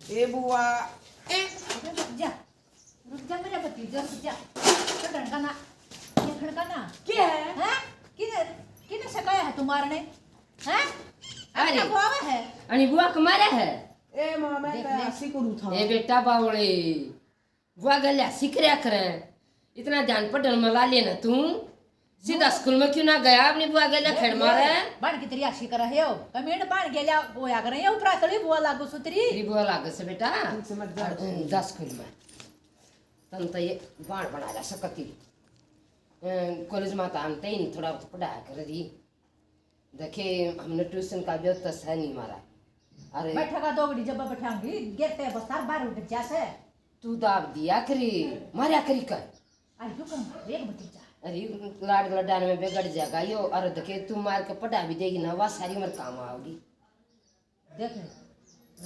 ए बुआ ए रुक जा मेरे भतीजा रुक जा तो ठनकाना ये ठनकाना क्या है हैं किने किने सकाया है तुम्हारे ने हैं अरे बुआ है आणि बुआ कमारे है ए मां मैं तो ऐसी करू था ए बेटा बावळे बुआ गल्या सिकऱ्या करे इतना ध्यान पढ़न में ला लेना तू सीधा स्कूल में क्यों ना गया अपनी बुआ गल्या खेड़ मारे बन की तेरी आशी करा है कमेंट बाण गेल्या होया करे ये ऊपर तळी बुआ लागो सुतरी तेरी बुआ लागे से बेटा समझ जा 10 स्कूल में तन तो ये बाण बना जा सकती कॉलेज में तो आनते ही थोड़ा पढ़ाया कर दी देखे हमने ट्यूशन का व्यवस्था है नहीं मारा अरे बैठेगा दो घड़ी जब बैठाऊंगी गिरते बस्तार बाहर उठ जासे तू दाब दिया करी मारा करी कर आई क्यों कर एक भतीजा अरे लाड लडान में बिगड़ जाएगा यो अरे देखे तू मार के पढ़ा भी देगी ना वह सारी उम्र काम आओगी देख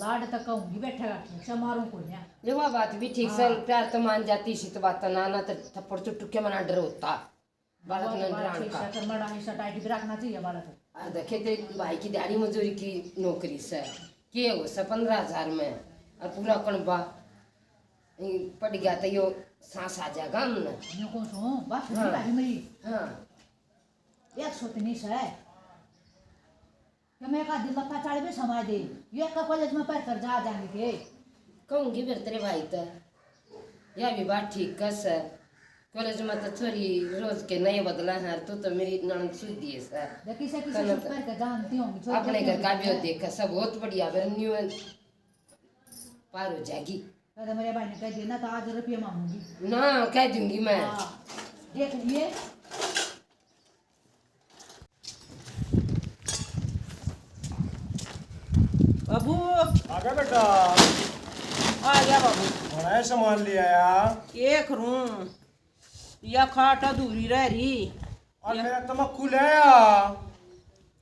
लाड तक कहूंगी बैठेगा ठीक से मारूं को ना ये वह बात भी ठीक से प्यार तो मान जाती सी तो बात ना ना तो थप्पड़ चुट्टू के मना डर होता बालक ने डरान का कर मड़ा हिस्सा टाइट भी रखना चाहिए बालक अरे देखे ते भाई की दिहाड़ी मजदूरी की नौकरी से के हो से 15,000 में और पूरा कणबा पड़ गया तो यो सांस आ जाएगा हमने न्यू को सो बस सुनी भाई मेरी हाँ एक सोतनी से कि मैं का दिल लफा चाड़ भी समाज दे ये का कॉलेज में पढ़ कर जा जाएंगे के कहूँगी फिर तेरे भाई तो यह भी बात ठीक कस है कॉलेज में तो थोड़ी रोज के नए बदला है तो मेरी ननद सुधी है सर देखी से किसी से पढ़ कर जानती होंगी अपने घर का भी देखा सब बहुत बढ़िया न्यू पार हो जाएगी कहते मेरे भाई ने कह दिया ना तो आज रुपये मांगूंगी ना कह दूंगी मैं देख लिए बाबू आ गया बेटा आ गया बाबू बड़ा सामान ले आया एक रूम या खाट अधूरी रह रही और मेरा तमक्कू ले आया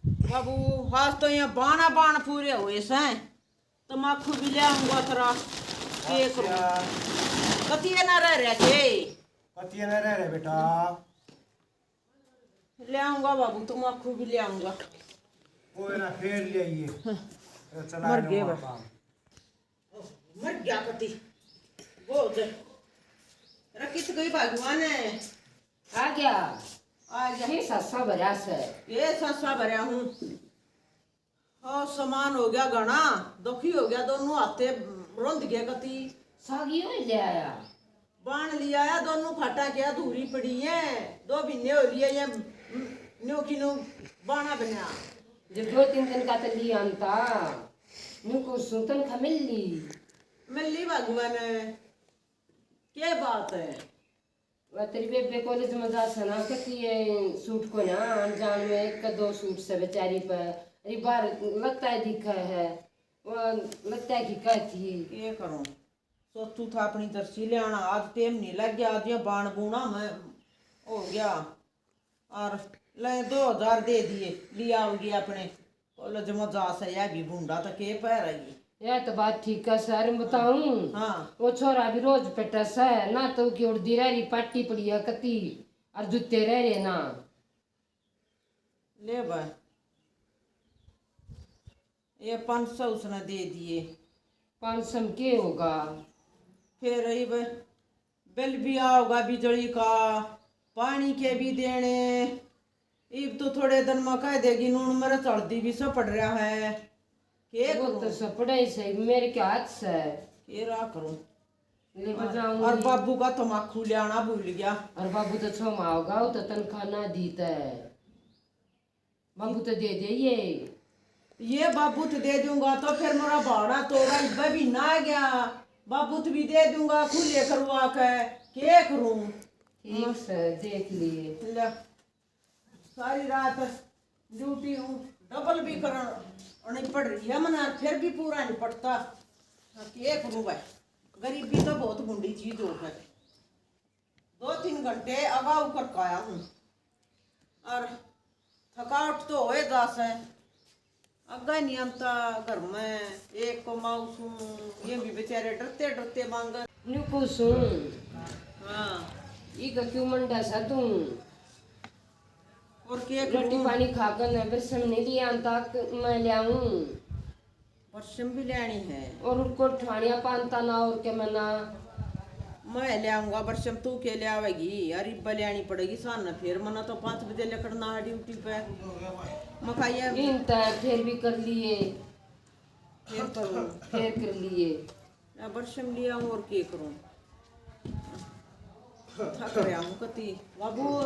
बाबू हाथ तो यहाँ बाना बाण पूरे हुए से तमाकू भी ले आऊंगा तेरा एक रूम कतिये ना रह रहे थे पतिया न रह रहे बेटा ले आऊंगा बाबू तमाकू भी ले आऊंगा वो ना फेर ले आइए तो चला मर लो गए वहाँ बस। काम। मर गया कति बहुत रखी गई भगवान है आ गया आ गया ये सस्ता भरा से ये सस्ता भरया हूँ और सामान हो गया घना दुखी हो गया दोनों हाथे रुंध गया कति सागी हो ले आया बाण लिया है दोनों फटा के अधूरी पड़ी है 2 महीने हो लिए ये न्यू की न्यू बाणा बना जब 2-3 दिन का तो लिया अंता न्यू को सुतन खा मिल ली मिली भगवान क्या बात है वह तेरी बेबे कॉलेज में जा सना कहती है सूट को ना अनजान में 1-2 सूट से बेचारी पर अरे बार लगता है दिखा है वो लगता है कि कहती ये करूं सोचू था अपनी दर्शी ले आना आज टेम नहीं लग गया आज ये बाण बूना में हो गया और ले 2000 दे दिए लिया होगी अपने कॉलेज में जा से या भी बूंदा तो के पै रही यह तो बात ठीक है सर बताऊं हाँ वो छोरा भी रोज पेटस है ना तो की उड़दी रह रही पाटी पड़ी है कती और जूते रह रहे ना ले भाई ये 500 उसने दे दिए 500 के होगा फिर ये बिल भी आओगा बिजली का पानी के भी देने इब तो थोड़े दिन में कह देगी नून मेरे चढ़ती भी सब पड़ रहा है के वो करूं तो सपड़ा ही सही मेरे के हाथ से के रा करूं ले और बजाऊंगी बाबू का तमाकू ले आना भूल गया और बाबू तो 6 माह होगा वो तो तनख्वाह ना दीता है बाबू तो दे दे ये बाबू तो दे दूंगा तो फिर मेरा भाड़ा तोड़ा इब भी ना गया बाबू तो भी दे दूंगा खुले करवा के करूं ठीक से देख लिए ले सारी रात ड्यूटी हूँ डबल भी करनी पड़ रही है मना फिर भी पूरा नहीं पड़ता ये करूँ भाई गरीबी तो बहुत गुंडी चीज हो है 2-3 घंटे अगाऊ कर काया हूँ और थकावट तो होए दास है अग्गा नहीं आमता घर में एक को माउस हूँ ये भी बेचारे डरते डरते मांग न्यू को सुन हाँ ई का क्यों मंडा सा तू और के रोटी पानी खाकर न फिर सब नहीं लिया तक मैं ले आऊं परसम भी लेनी है। और उनको ठाणिया पानता ना और के मना मैं ले आऊंगा परसम, तू के ले आवेगी? अरे लेनी पड़ेगी सान न, फिर मना तो 5 बजे लेकर है ड्यूटी पे। मकाइया इन तय फिर भी कर लिए, फिर करूँ, फिर कर लिए। मैं परसम लिया हूँ और क्या करूँ, थक रहा हूँ कति। बाबू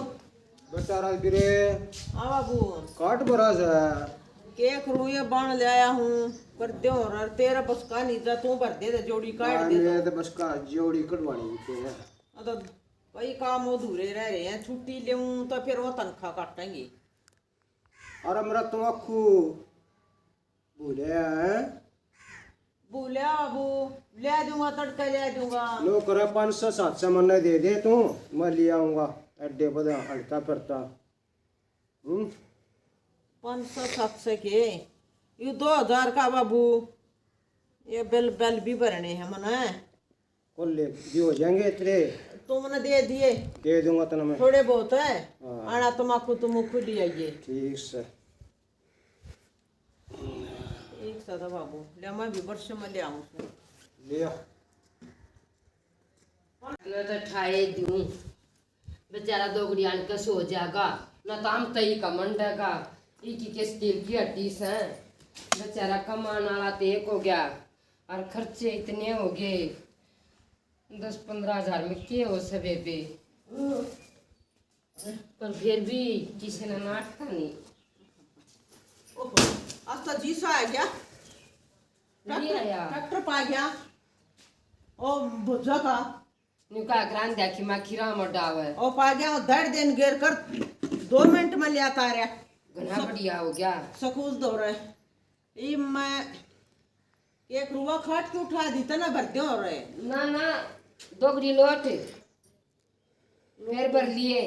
बेचारा बिरे आ बाबू काट बरस है। क्या करूँ, ये बाण ले आया हूँ कर दे, और तेरा बस का नहीं जा, तू भर दे दे जोड़ी काट दे मैं दो। तो बस का जोड़ी कटवानी है। तो कई काम अधूरे रह रहे हैं, छुट्टी लूँ तो फिर वो तनख्वाह काटेंगे। अरे मेरा तुम अखू भूले हैं। बोलिया बाबू ले दूंगा, तड़का ले दूंगा। लो करे 500-700 मन्ने दे दे तू, मैं ले आऊंगा अड्डे पर हल्का फिरता। 500-700 के ये 2000 का बाबू, ये बिल बिल भी भरने हैं मना। कल ले भी हो जाएंगे इतने, तुमने दे दिए, दे दूंगा तना मैं। थोड़े बहुत है। हाँ। आना तुम्हाकू तुम खुद ले आइए। ठीक से एक सादा बाबू ले, मैं भी वर्ष में ले आऊँ। ले आ। मैं तो ठाए दूं बेचारा दोगड़ियान का सो जाएगा न, तो हम तई का मंडेगा। एक के स्टील की हड्डी से बेचारा कमाने वाला तो एक हो गया, और खर्चे इतने हो गए 10-15 हजार में के हो सबे पे। पर फिर भी किसी ने नाटका नहीं। आज तो जी सा आ गया, नहीं आया ट्रैक्टर पा गया ओ भुजा का, नुका ग्रांड देखी मैं खीरा मडावे ओ पा गया, धड़ दिन गिर कर 2 मिनट में ले आता रहा, घना बढ़िया हो गया। सकूस दो रहे। ये मैं एक रुआ खाट के उठा दी था ना, भरते हो रहे ना ना दोगड़ी लोट मेर भर लिए,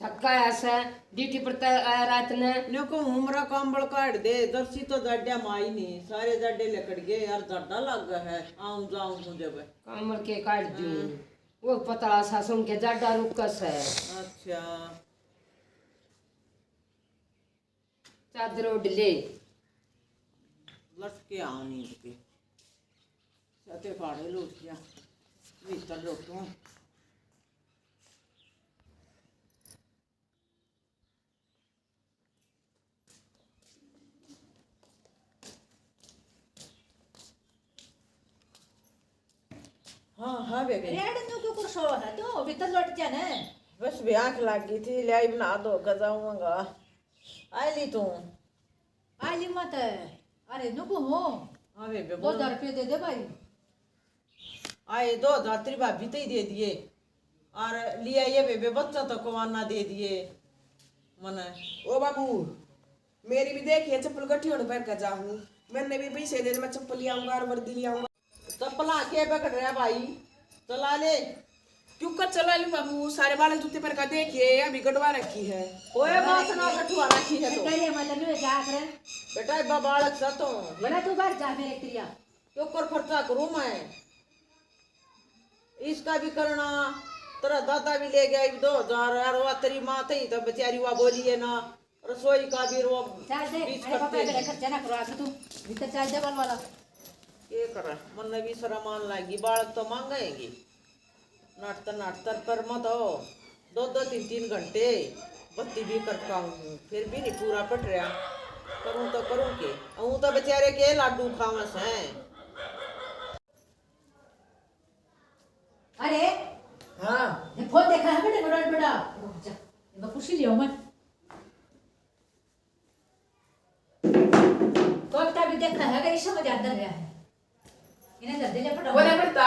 थक्का ऐसा ड्यूटी पर आया रात ने। को उमरा कांबड़ काट दे, दर्शी तो जड्डा माई नहीं, सारे जड्डे लकड़ गए यार, जड्डा लग गया है। आऊं जाऊं मुझे भाई कमर के काट दूं, वो पतला सा सुन के जाडा रुकस है। अच्छा चादर उड़ ले लटके आओ नींद के सते फाड़े लूट गया भीतर लोटू। हाँ हाँ बेबी रेड नु क्यों कुछ हो है तो भीतर लौट जा ना। बस भी आँख लग गई थी, लाई बना दो गजाऊंगा। आई ली तू? आली मत अरे नुकु हो। हाँ बेबी 2000 रुपये दे दे भाई। आए 2000 तेरी भाभी तो ही दे दिए, और लिया ये बेबे बच्चा तो कमाना दे दिए मना। ओ बाबू मेरी भी देखिए चप्पल गठी होने पहन कर जाऊँ, मैंने भी पैसे दे, मैं चप्पल ले आऊंगा और वर्दी ले आऊंगा। चप्पला के पकड़ रहा भाई, चला ले। क्यों कर चला ली बाबू, सारे वाले जूते पहन कर देखिए अभी गड़वा रखी है। ओए बात ना कठुआ रखी है तो करे मतलब नु क्या करे बेटा इब्बा बालक सा तो बड़ा तू बाहर जा मेरे क्रिया। तो कर खर्चा करूं मैं, इसका भी करना। तेरा दादा भी ले गया 2000, और वो तेरी माँ थी तो बेचारी वो बोली है ना, रसोई का भी वो चाल दे बीच अरे पापा करते मेरे खर्चा ना करो आके तू भीतर चाल दे बल वाला। ये कर मन ने भी सरा मान लागी, बालक तो मांगेगी नाटतर पर मत हो। 2-3 घंटे बत्ती भी करता हूँ फिर भी नहीं पूरा पट रहा, करूँ तो करूँ के। हूँ तो बेचारे के लाडू खावस हैं। अरे हाँ ये फोन देखा है बेटे बड़ा बड़ा रुक जा मैं कुर्सी ले आऊं मैं। कोकता भी देखा है कि समझ अंदर गया है इन्हें दर्द ले पड़ा। वो ना पड़ता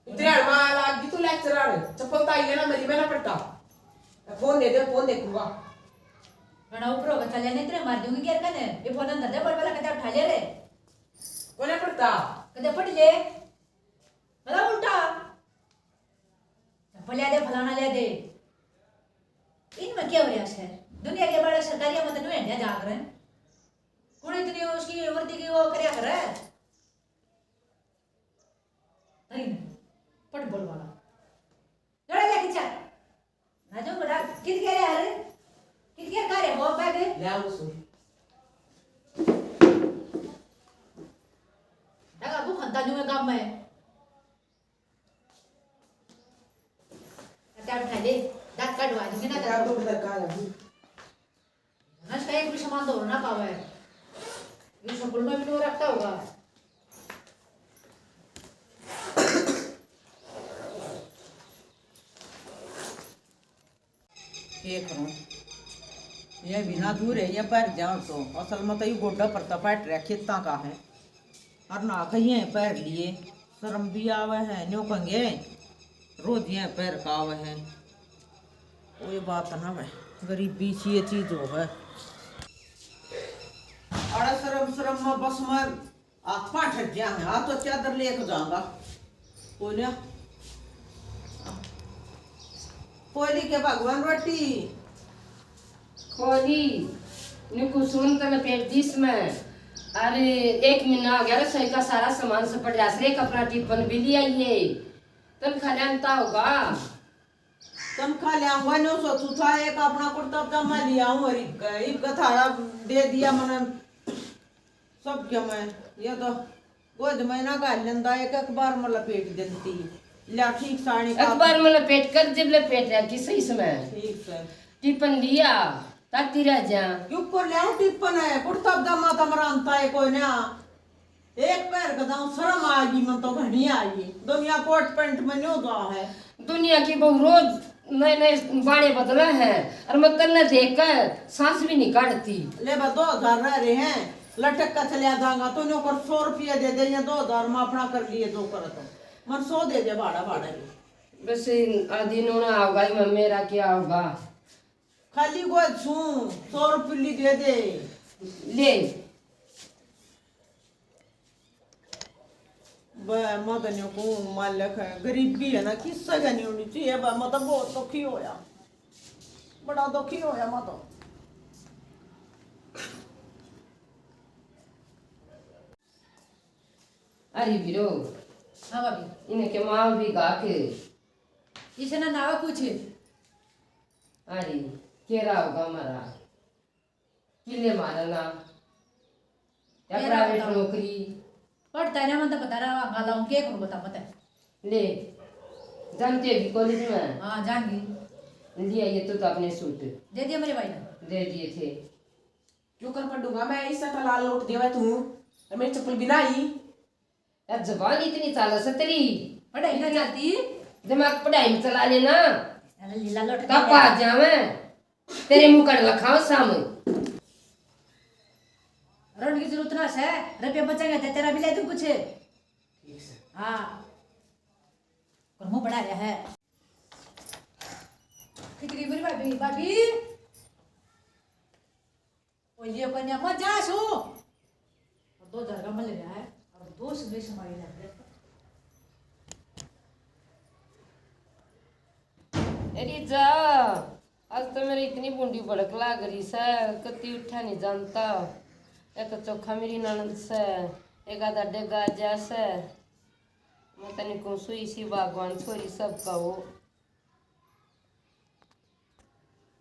तेरे माँ लागी तो लेक्चरर चप्पल तो आई है ना मेरी, मैं ना पड़ता फोन दे दूंगा। बड़ा ऊपर होगा चले नहीं तेरे मार दूंगी क्या करने, ये फोन अंदर दे बड़ बड़ा कदम उठा ले रे। वो ना पड़ता कदम फट ले बड़ा उल्टा चप्पल ले दे फलाना ले दे। इनमें क्या हो रहा है दुनिया के बड़े सरकारी मत नु इंडिया जाग रहे हैं कौन इतनी उसकी वर्दी की वो करया कर रहा है। अरे पट बोल वाला लड़ा लेके चल ना जो बड़ा कित कह रहा है कित क्या कर रहे हो बैग ले आओ सो धक्का दूंगा काम में क्या उठा ले दांत कटवा दूंगी ना क्या तो धक्का लगी नश का एक भी सामान तो ना पावा है ये स्कूल में भी तो रखता होगा ये करूं ये बिना दूर है ये पैर जाऊं तो असल में तो ये गोड्डा पड़ता पैट रहा खेता का है और ना कहीं पैर लिए शर्म भी आवे है न्यू कंगे रोज ये पैर का आवे है वो ये बात ना है गरीबी सी ये चीज हो है अरे शर्म शर्म में बस मैं हाथ पाँच हट गया है हाथ तो चादर लेके जाऊंगा कोई ना कोयली के भगवान रोटी खोली निकु सुन तने पेट दिस में अरे 1 महीना हो गया रसोई का सारा सामान सपट जा से कपड़ा टिफिन भी ले आइए तन खजानता होगा तुम खा ले आऊंगा नो सोचू था एक अपना कुर्ता पजामा लिया हूँ और एक थाड़ा दे दिया मैंने सब क्या मैं ये तो गोद महीना का लेंदा एक बार में लपेट देती ला ठीक साड़ी का अखबार में लपेट कर जब लपेट रहा कि सही समय ठीक है टिफिन लिया ताकती रह जा ऊपर ले आऊं टिप्पन है कुर्ता पजामा तमरा अंता है कोई ना एक पैर का दाऊं शर्म आ गई मन तो घनी आ गई दुनिया कोट पैंट में न्यू दो है दुनिया की बहु रोज नए नए बाड़े बदला है और मैं तन्ने देख कर सांस भी नहीं काटती ले बा 2000 रह रहे हैं लटक का चलिया जाऊंगा तो न्यू कर 100 रुपया दे दे या 2000 में अपना कर लिए दो कर तो मन 100 दे दे भाड़ा भाड़ा बस आधी नोना होगा मेरा क्या होगा खाली को छू 100 रुपये दे दे ले मदनियों को मालक है गरीबी है ना किस्सा का नहीं होनी चाहिए मैं तो बहुत दुखी होया बड़ा दुखी होया मैं तो अरे वीरो हाँ भाभी इन्हें के माँ भी गा के इसे ना नावा कुछ अरे केरा होगा हमारा किले मारा ना या केरा प्राइवेट होगा। नौकरी पढ़ता है ना मन तो बता रहा गाला हूँ क्या करूँ बता मत ले जानते भी कॉलेज में हाँ जाऊंगी लिया ये तो अपने सूट दे दिया मेरे भाई ने दे दिए थे क्यों कर पड़ूंगा मैं इससे तो लाल लौट देवा तू और मेरी चप्पल बिना आई यार जबान इतनी चाला से तेरी पढ़ाई ना जाती दिमाग पढ़ाई में चला लेना अरे लीला लौट कब आ जावे तेरे मुंह कर लखाओ सामने रोड की जरूरत ना है रुपये बचेंगे तो तेरा भी ले तू कुछ ठीक से हाँ और मुंह बढ़ा रहा है कितनी मेरी भाभी भाभी ओ ये कन्या मत जा सो और 2000 का मिल रहा है और 2 से हमारी लग रहा है अरे जा आज तो मेरी इतनी बूंदी भड़क लाग रही से कति उठा नहीं जानता एक चोखा मेरी ननद से एक आधा डेगा जैसे मैं तनी को सुई सी बागवान छोरी सब कहो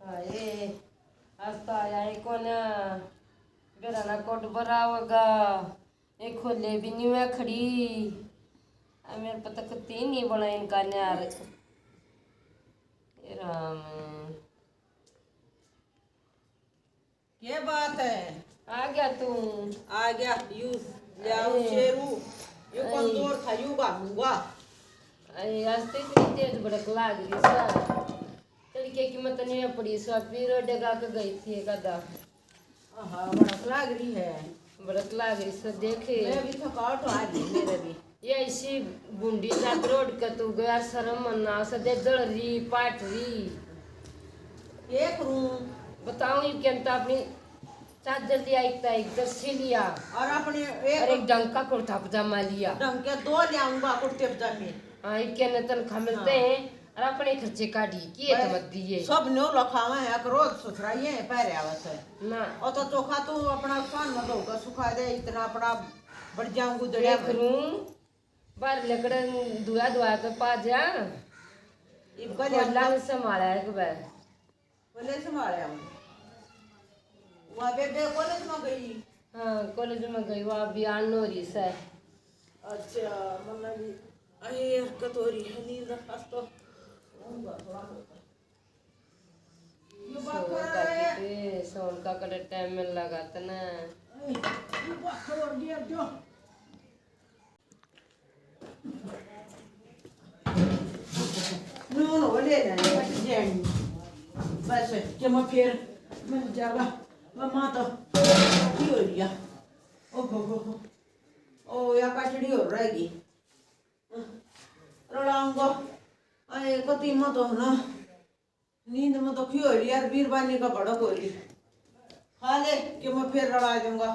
अरे आज तो आया है कौन बेरा ना कोट बरावगा एक खोले भी नहीं हुआ खड़ी मेरे पता कती नहीं बना इनका न्यार राम ये बात है आ गया तू आ गया यू जाओ शेरू यू कमजोर था यू भागूंगा अरे आज तो इतनी तेज भड़क लाग रही सा तड़के की मत नहीं पड़ी सो फिर डगा के गई थी एक आधा हाँ बड़ा लाग रही है भड़क लाग रही सा देखे मैं भी थकावट आ गई मेरे भी ये ऐसी बूंदी जात रोड का तू गया शर्म मना सदे जड़ रही पाट रही एक रूम बताऊं ये क्या अपनी चादर दिया एक जर्सी लिया और अपने और एक एक डंका कुर्ता पजामा लिया ढंग के 2 ले आऊंगा कुर्ते पजामे हाँ एक ने तनख्वाह मिलते हैं और अपने खर्चे काटी किए तो मत दिए सब न्यू लखावा है एक रोज सुथराइए पैरे आवत है ना और तो चोखा तू अपना खान में धोकर सुखा दे इतना अपना बढ़ जाऊंगू दड़िया एक रूम बार लकड़न दुआ दुआ तो पा जा इब कोला में संभाला है कि बार कॉलेज में आ रहा हूँ वहाँ पे कॉलेज में गई हाँ कॉलेज में गई वहाँ बयान हो रही से अच्छा मतलब भी अरे हरकत हो रही है नींद आज तो होऊंगा थोड़ा बहुत ये बात कर रहा है सोन का कड़े टाइम में लगा था ना ये बात कर दिया जो नो ले ना जेन बस कि मैं फिर मैं जागा मैं तो की हो रही है ओ ओ या काटड़ी हो रहेगी रड़ाऊंगा अरे कति मत हो ना नींद में तो क्यों हो रही यार बीरबानी का भड़क हो रही खा ले कि मैं फिर रड़ा दूंगा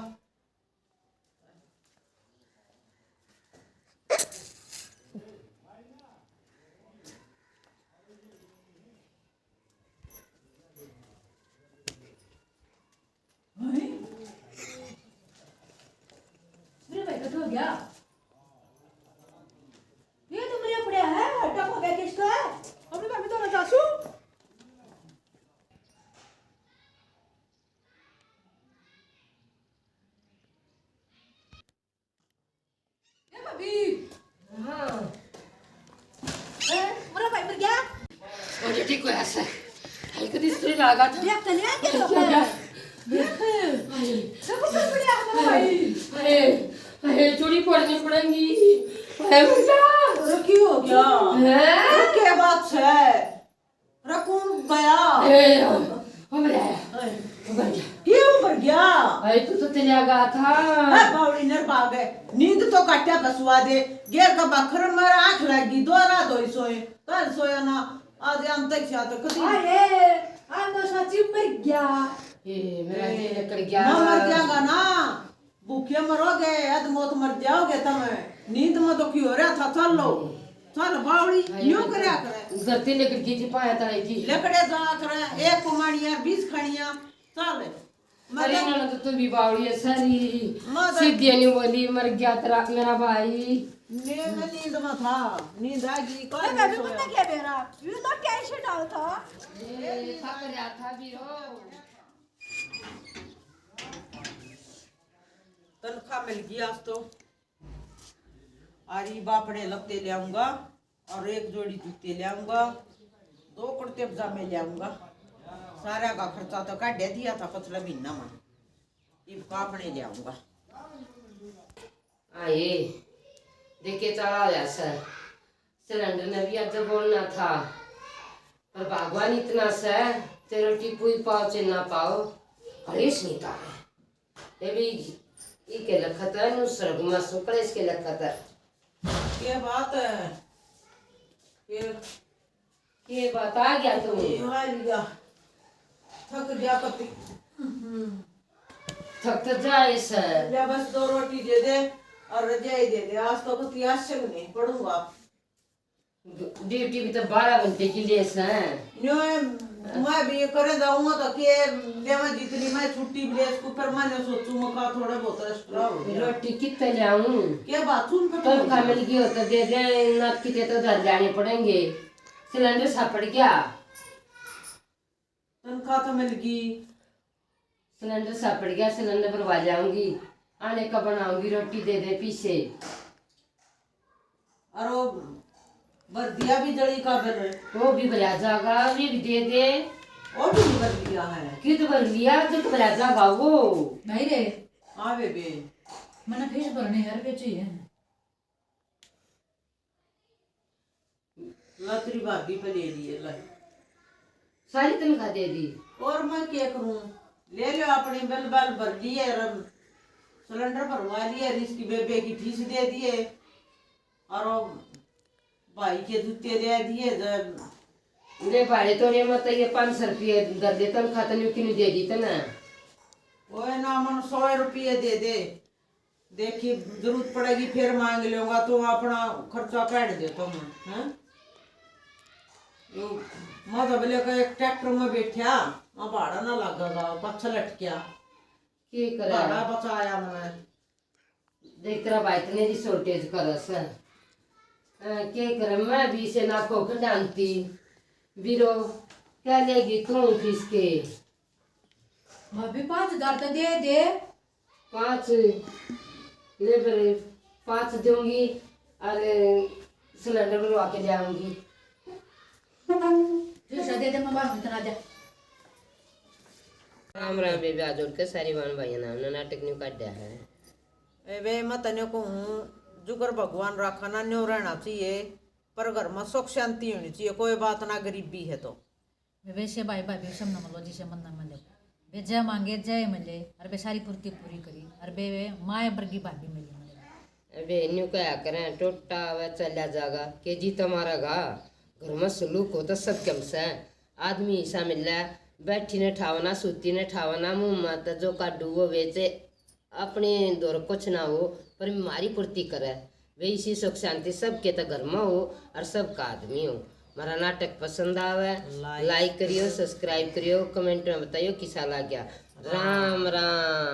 मेरे भाई का तो हो गया ये तो मेरे पड़े है टप हो गया किसका है अपने घर में तो ना सासू ये भाभी हाँ मेरा भाई मर गया और ठीक हो ऐसा है कभी स्त्री लगा था ये चले आ क्या हो गया सब कुछ बढ़िया है मेरा भाई अरे अरे चोरी पड़नी पड़ेंगी अरे मुझे अरे क्यों हो गया हैं क्या बात है रकून गया अरे हो गया क्यों मर गया अरे तू तो चला गया था है बावड़ी नर भाग गए नींद तो काट्या बसवा दे गेर का बखर में आंख लगी दो रात होई सोए कल सोया ना आज हम तक छा तो कदी अरे हम तो सच्ची मर गया ये मेरा दिल निकल गया ना मर जाएगा ना भूखे मरोगे अध मौत मर जाओगे तुम नींद में तो क्यों हो रहा था चल लो चल बावड़ी यूं करया करे गलती लेकर की थी पाया था की लकड़े जा करे एक कुमाड़िया 20 खड़िया चल अरे ना तो तू भी बावड़ी है सारी मदद- सीधी नहीं बोली मर गया तेरा मेरा भाई नींद में था नींद आ गई मैं कल भी पता क्या मेरा ये तो कैसे डाल था ये था कर था भी हो तनख्वाह मिल गई आज तो आरी बापड़े लगते ले आऊंगा और एक जोड़ी जूते ले आऊंगा 2 कुर्ते पजामे ले आऊंगा सारा का खर्चा तो काट दिया था पिछला महीना में इब कापड़े ले आऊंगा आए देखे चला जैसा सिलेंडर ने भी आज बोलना था पर भगवान इतना सा ते रोटी पूरी पाओ चे ना पाओ हरीश नहीं था ये भी के लखत है नु स्वर्ग में सुकड़ इसके लखत है ये बात है ये बात आ गया तुम लिया थक गया पति थक तो जाए सर ले बस 2 रोटी दे दे और रजाई दे दे आज तो पति आश्चर्य नहीं पढ़ूंगा ड्यूटी भी तो 12 घंटे की लिए न्यो मैं भी करे जाऊंगा तो के लेवा जितनी मैं छुट्टी भी ले इसको पर मैंने सोचूं मका थोड़ा बहुत एक्स्ट्रा हो गया रोटी कितने लाऊं क्या बाथरूम पे तो खा मिल गई हो तो दे दे नत कितने तो घर जाने पड़ेंगे सिलेंडर सापड़ गया तनख्वाह तो मिल गई सिलेंडर सापड़ गया सिलेंडर भरवा जाऊंगी आने का बनाऊंगी रोटी दे दे पीछे और वो बर्दिया भी जड़ी का भर वो भी भरा जाएगा ये भी दे दे और भी भर लिया है कित भर लिया कित भरा जाएगा वो नहीं रे हाँ बेबे मैंने फीस भरने यार पे चाहिए लतरी भाभी पे ले लिए ला सारी तनख्वाह दे दी और मैं क्या करूं ले लो अपने बिल बाल भर लिए सिलेंडर भरवा लिए इसकी बेबे की फीस दे दिए और वो भाई के जूते दे दिए ले भाड़े तो ये मत ये 500 रुपये दर दे तनख्वाह तो क्यों नहीं दे दी तो ना वो ना मन 100 रुपये दे दे देखी जरूरत पड़ेगी फिर मांग लूंगा तो अपना खर्चा काट दे तुम हैं मत बोले का एक ट्रैक्टर में बैठा वहाँ भाड़ा ना लगेगा पच्छा लटकिया की भाड़ा करा बचाया मैंने देख तेरा भाई इतने जी शॉर्टेज करस के कर मैं भी से ना को खडांती बीरो क्या लेगी तू फीस के भाभी 5000 तो दे दे 5 ले बरे 5 दूंगी और सिलेंडर बनवा के ले आऊंगी। जो दे दे मम्मा इतना दे। राम राम बेबी आज जोड़ के सारी बान भाई ना नाटक न्यू काट दिया है। ए वे मैं तने को जुगर भगवान राखा ना न्यो रहना चाहिए, पर घर में सुख शांति होनी चाहिए, कोई बात ना गरीबी है तो। वैसे भाई भाभी सब न मलो जिसे मन न मिले वे जय मांगे जय मिले और वे सारी पूर्ति पूरी करी और वे माए वर्गी भाभी मिली मिले। अबे न्यू क्या करें टोटा वे चला जागा के जी तुम्हारा गा घर में सलूक हो तो सब कम से आदमी ऐसा मिल रहा बैठी ने ठावना सूती ने ठावना मुँह मत जो काटू वो बेचे अपने दौर कुछ ना हो पर बीमारी पूर्ति करे वे इसी सुख शांति सबके तो घर में हो और सबका आदमी हो। हमारा नाटक पसंद आवे लाइक करियो सब्सक्राइब करियो कमेंट में बताइयो किसा लग गया। राम राम।